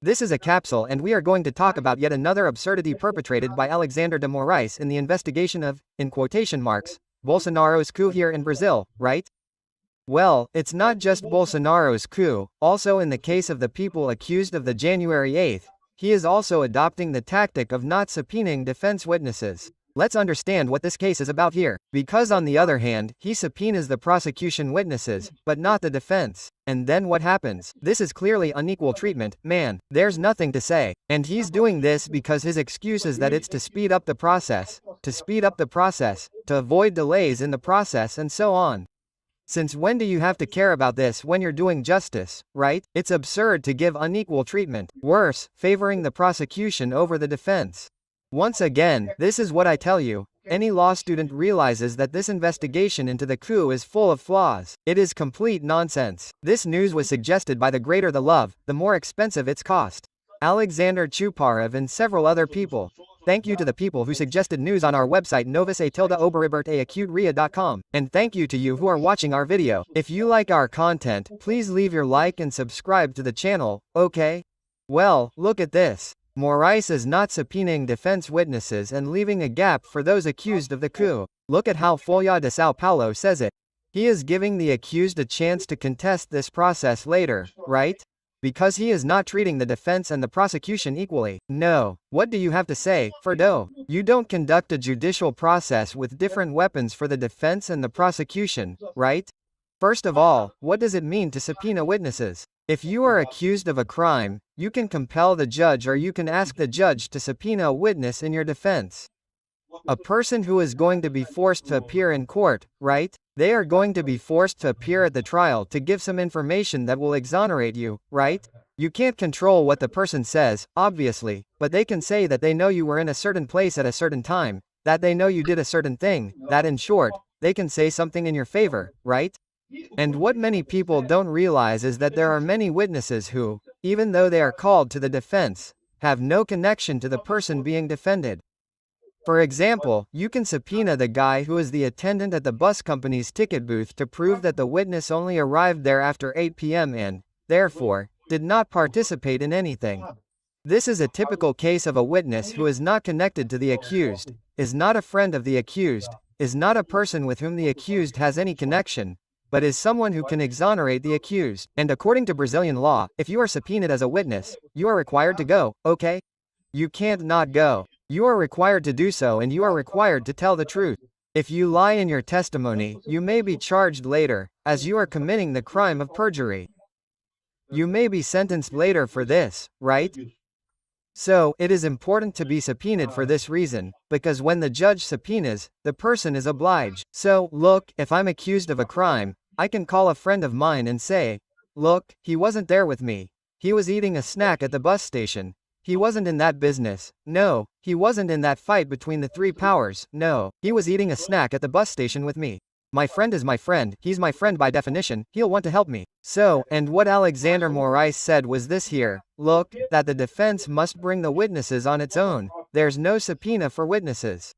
This is a capsule and we are going to talk about yet another absurdity perpetrated by Alexander de Moraes in the investigation of, in quotation marks, Bolsonaro's coup here in Brazil, right? Well, it's not just Bolsonaro's coup, also in the case of the people accused of the January 8th, he is also adopting the tactic of not subpoenaing defense witnesses. Let's understand what this case is about here, because on the other hand, he subpoenas the prosecution witnesses, but not the defense. And then what happens? This is clearly unequal treatment, man, there's nothing to say. And he's doing this because his excuse is that it's to speed up the process, to avoid delays in the process and so on. Since when do you have to care about this when you're doing justice, right? It's absurd to give unequal treatment, worse, favoring the prosecution over the defense. Once again, this is what I tell you, any law student realizes that this investigation into the coup is full of flaws. It is complete nonsense. This news was suggested by the greater the love, the more expensive its cost. Alexander Chuparev and several other people. Thank you to the people who suggested news on our website novasatildeoberiberteacutria.com. And thank you to you who are watching our video. If you like our content, please leave your like and subscribe to the channel, okay? Well, look at this. Moraes is not subpoenaing defense witnesses and leaving a gap for those accused of the coup. Look at how Folha de São Paulo says it. He is giving the accused a chance to contest this process later, right? Because he is not treating the defense and the prosecution equally. No. What do you have to say, Ferdo? You don't conduct a judicial process with different weapons for the defense and the prosecution, right? First of all, what does it mean to subpoena witnesses? If you are accused of a crime, you can compel the judge or you can ask the judge to subpoena a witness in your defense. A person who is going to be forced to appear in court, right? They are going to be forced to appear at the trial to give some information that will exonerate you, right? You can't control what the person says, obviously, but they can say that they know you were in a certain place at a certain time, that they know you did a certain thing, that in short, they can say something in your favor, right? And what many people don't realize is that there are many witnesses who, even though they are called to the defense, have no connection to the person being defended. For example, you can subpoena the guy who is the attendant at the bus company's ticket booth to prove that the witness only arrived there after 8 p.m. and, therefore, did not participate in anything. This is a typical case of a witness who is not connected to the accused, is not a friend of the accused, is not a person with whom the accused has any connection, but is someone who can exonerate the accused. And according to Brazilian law, if you are subpoenaed as a witness, you are required to go, okay? You can't not go. You are required to do so and you are required to tell the truth. If you lie in your testimony, you may be charged later, as you are committing the crime of perjury. You may be sentenced later for this, right? So, it is important to be subpoenaed for this reason, because when the judge subpoenas, the person is obliged. So, look, if I'm accused of a crime, I can call a friend of mine and say, look, he wasn't there with me. He was eating a snack at the bus station. He wasn't in that business. No, he wasn't in that fight between the three powers. No, he was eating a snack at the bus station with me. My friend is my friend, he's my friend by definition, he'll want to help me. So, and what Alexander Moraes said was this here, look, that the defense must bring the witnesses on its own, there's no subpoena for witnesses.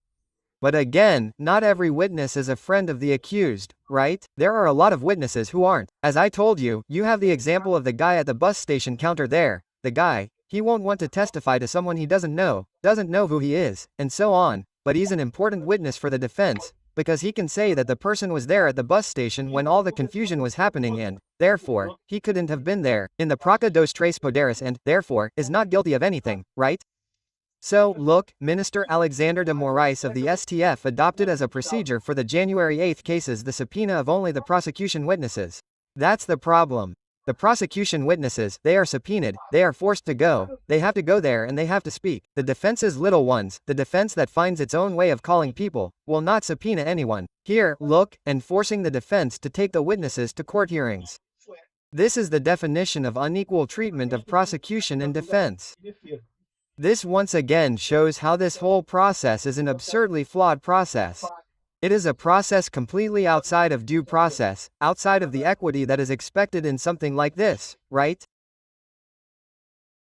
But again, not every witness is a friend of the accused, right? There are a lot of witnesses who aren't. As I told you, you have the example of the guy at the bus station counter there, the guy, he won't want to testify to someone he doesn't know who he is, and so on, but he's an important witness for the defense, because he can say that the person was there at the bus station when all the confusion was happening and, therefore, he couldn't have been there, in the Praca dos Três Poderes and, therefore, is not guilty of anything, right? So, look, Minister Alexander de Moraes of the STF adopted as a procedure for the January 8th cases the subpoena of only the prosecution witnesses. That's the problem. The prosecution witnesses, they are subpoenaed, they are forced to go, they have to go there and they have to speak. The defense's little ones, the defense that finds its own way of calling people, will not subpoena anyone. Here, look, and forcing the defense to take the witnesses to court hearings. This is the definition of unequal treatment of prosecution and defense. This once again shows how this whole process is an absurdly flawed process. It is a process completely outside of due process, outside of the equity that is expected in something like this, right?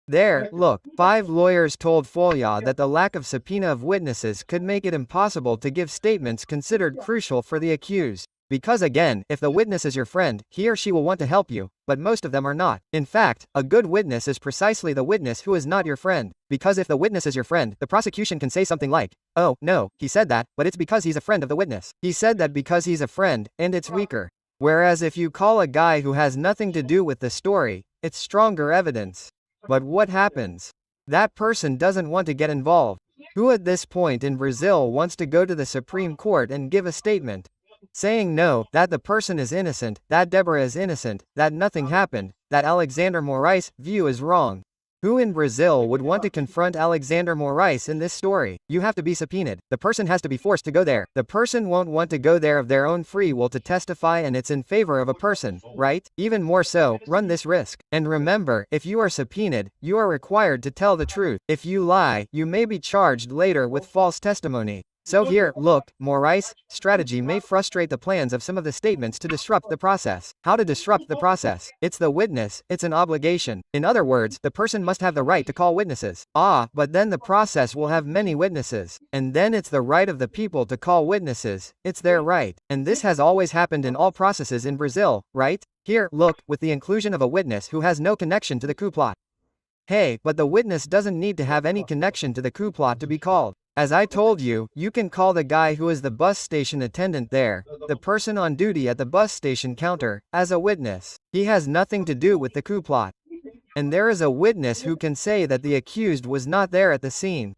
There, look, 5 lawyers told Folha that the lack of subpoena of witnesses could make it impossible to give statements considered crucial for the accused. Because again, if the witness is your friend, he or she will want to help you, but most of them are not. In fact, a good witness is precisely the witness who is not your friend. Because if the witness is your friend, the prosecution can say something like, "Oh, no, he said that, but it's because he's a friend of the witness. He said that because he's a friend, and it's weaker." Whereas if you call a guy who has nothing to do with the story, it's stronger evidence. But what happens? That person doesn't want to get involved. Who at this point in Brazil wants to go to the Supreme Court and give a statement saying no, that the person is innocent, that Deborah is innocent, that nothing happened, that Alexander Moraes' view is wrong? Who in Brazil would want to confront Alexander Moraes in this story? You have to be subpoenaed. The person has to be forced to go there. The person won't want to go there of their own free will to testify, and it's in favor of a person, right? Even more so, run this risk. And remember, if you are subpoenaed, you are required to tell the truth. If you lie, you may be charged later with false testimony. So here, look, Moraes' strategy may frustrate the plans of some of the statements to disrupt the process. How to disrupt the process? It's the witness, it's an obligation. In other words, the person must have the right to call witnesses. But then the process will have many witnesses. And then it's the right of the people to call witnesses. It's their right. And this has always happened in all processes in Brazil, right? Here, look, with the inclusion of a witness who has no connection to the coup plot. Hey, but the witness doesn't need to have any connection to the coup plot to be called. As I told you, you can call the guy who is the bus station attendant there, the person on duty at the bus station counter, as a witness. He has nothing to do with the coup plot. And there is a witness who can say that the accused was not there at the scene.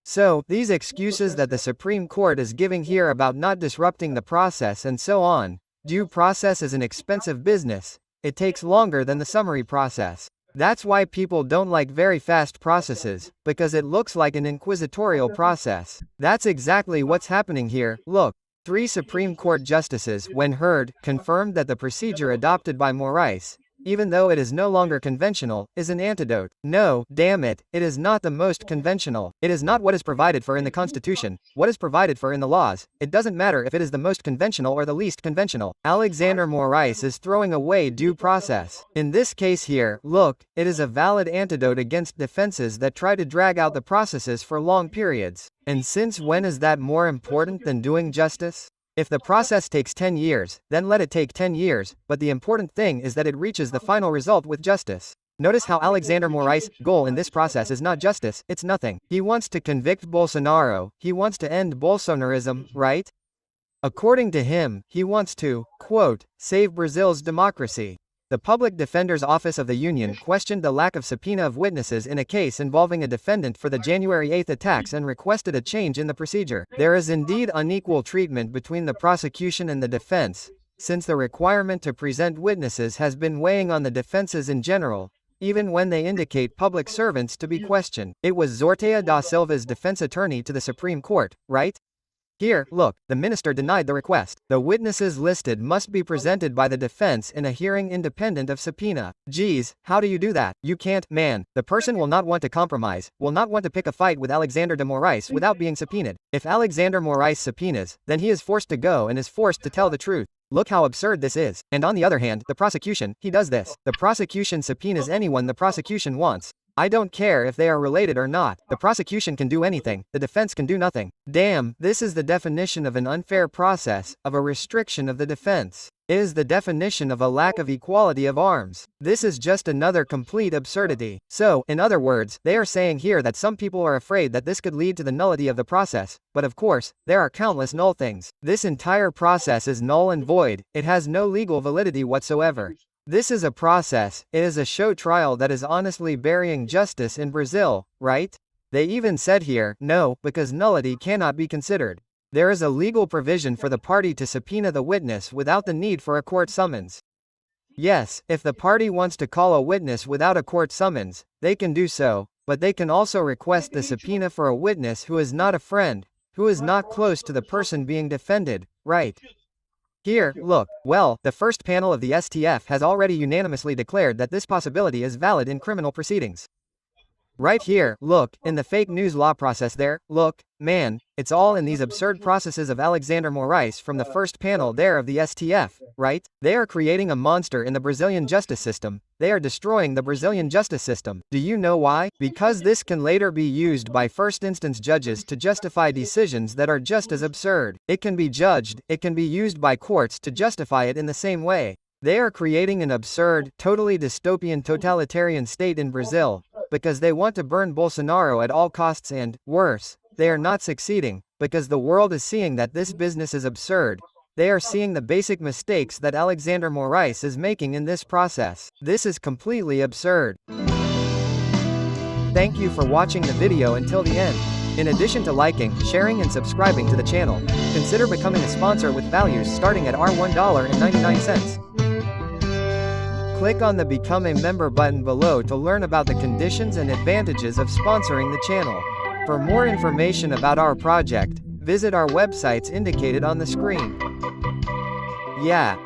So, these excuses that the Supreme Court is giving here about not disrupting the process and so on. Due process is an expensive business. It takes longer than the summary process. That's why people don't like very fast processes, because it looks like an inquisitorial process. That's exactly what's happening here. Look, 3 Supreme Court justices, when heard, confirmed that the procedure adopted by Moraes, even though it is no longer conventional, is an antidote. No, damn it, it is not the most conventional. It is not what is provided for in the Constitution, what is provided for in the laws. It doesn't matter if it is the most conventional or the least conventional. Alexander Moraes is throwing away due process. In this case here, look, it is a valid antidote against defenses that try to drag out the processes for long periods. And since when is that more important than doing justice? If the process takes 10 years, then let it take 10 years, but the important thing is that it reaches the final result with justice. Notice how Alexander Moraes' goal in this process is not justice, it's nothing. He wants to convict Bolsonaro, he wants to end Bolsonarism, right? According to him, he wants to, quote, save Brazil's democracy. The Public Defender's Office of the Union questioned the lack of subpoena of witnesses in a case involving a defendant for the January 8 attacks and requested a change in the procedure. There is indeed unequal treatment between the prosecution and the defense, since the requirement to present witnesses has been weighing on the defenses in general, even when they indicate public servants to be questioned. It was Zortea da Silva's defense attorney to the Supreme Court, right? Here, look, the minister denied the request. The witnesses listed must be presented by the defense in a hearing independent of subpoena. Geez, how do you do that? You can't, man. The person will not want to compromise, will not want to pick a fight with Alexander de Moraes without being subpoenaed. If Alexander Moraes subpoenas, then he is forced to go and is forced to tell the truth. Look how absurd this is. And on the other hand, the prosecution, he does this. The prosecution subpoenas anyone the prosecution wants. I don't care if they are related or not. The prosecution can do anything, the defense can do nothing. Damn, this is the definition of an unfair process, of a restriction of the defense. It is the definition of a lack of equality of arms. This is just another complete absurdity. So, in other words, they are saying here that some people are afraid that this could lead to the nullity of the process, but of course, there are countless null things. This entire process is null and void, it has no legal validity whatsoever. This is a process, it is a show trial that is honestly burying justice in Brazil, right? They even said here, no, because nullity cannot be considered. There is a legal provision for the party to subpoena the witness without the need for a court summons. Yes, if the party wants to call a witness without a court summons, they can do so, but they can also request the subpoena for a witness who is not a friend, who is not close to the person being defended, right? Here, look, well, the first panel of the STF has already unanimously declared that this possibility is valid in criminal proceedings. Right here, look, in the fake news law process there, look, man, it's all in these absurd processes of Alexander Moraes from the first panel there of the STF, right? They are creating a monster in the Brazilian justice system. They are destroying the Brazilian justice system. Do you know why? Because this can later be used by first instance judges to justify decisions that are just as absurd. It can be judged, it can be used by courts to justify it in the same way. They are creating an absurd, totally dystopian totalitarian state in Brazil, because they want to burn Bolsonaro at all costs and, worse, they are not succeeding, because the world is seeing that this business is absurd. They are seeing the basic mistakes that Alexander Moraes is making in this process. This is completely absurd. Thank you for watching the video until the end. In addition to liking, sharing and subscribing to the channel, consider becoming a sponsor with values starting at $1.99. Click on the Become a Member button below to learn about the conditions and advantages of sponsoring the channel. For more information about our project, visit our websites indicated on the screen. Yeah.